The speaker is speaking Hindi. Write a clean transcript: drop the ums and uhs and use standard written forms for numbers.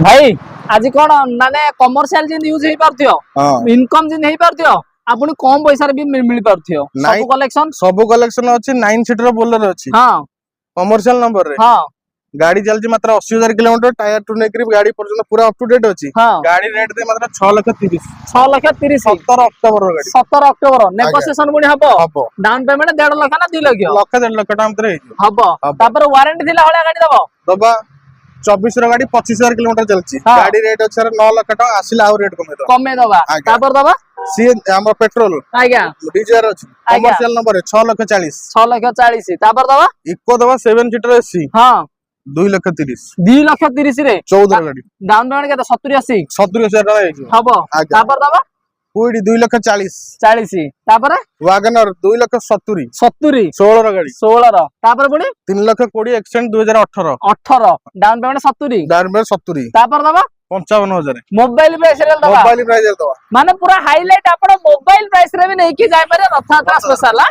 भाई आज कौन माने कमर्शियल जिन यूज हे पारथियो इनकम जिन हे पारथियो आपन कम पैसा रे भी मिल पारथियो सब कलेक्शन अछि 9 सीटर बोलर अछि हां कमर्शियल नंबर रे हां गाड़ी चलची मात्र 80000 किलोमीटर टायर टू नेकरी गाड़ी पर्यंत पूरा अप टू डेट अछि गाड़ी रेट दे मात्र 6,30,000 6,30,000 17 अक्टोबर रो गाड़ी 17 अक्टोबर नेगोशिएशन बुनी हबो डाउन पेमेंट 1.5 लाख ना 2 लाख लाख 1.5 लाख टाइम रे हबो तापर वारंटी दिला हळा गाड़ी दबो दबा 24 रो गाड़ी 25,000 किलोमीटर चलची गाड़ी रेट अछि 9 लाख टाका आसिला आ रेट कमे दबा तापर दबा सी हमर पेट्रोल आज्ञा डीजल अछि कमर्शियल नंबर 6,40,000 6,40,000 तापर दबा इको दबा 7 सीटर एसी हां 2,30,000 2,30,000 रे 14 गाड़ी डाउन पेमेंट केते 70 80 70,000 टाका हेजो हबो तापर दबा पूरी 2,40,000 तापर वागनर 2,70,000 16 रो गाड़ी 16 रो तापर पुनी 3,20,000 एक्सटेंड 2018 18 डाउन पेमेंट 70 तापर दबा 55,000 मोबाइल प्राइस रे दबा मोबाइल प्राइस रे दबा माने पूरा हाईलाइट आपण मोबाइल प्राइस रे भी नहीं कि जाय मारे रथयात्रा स्पेशल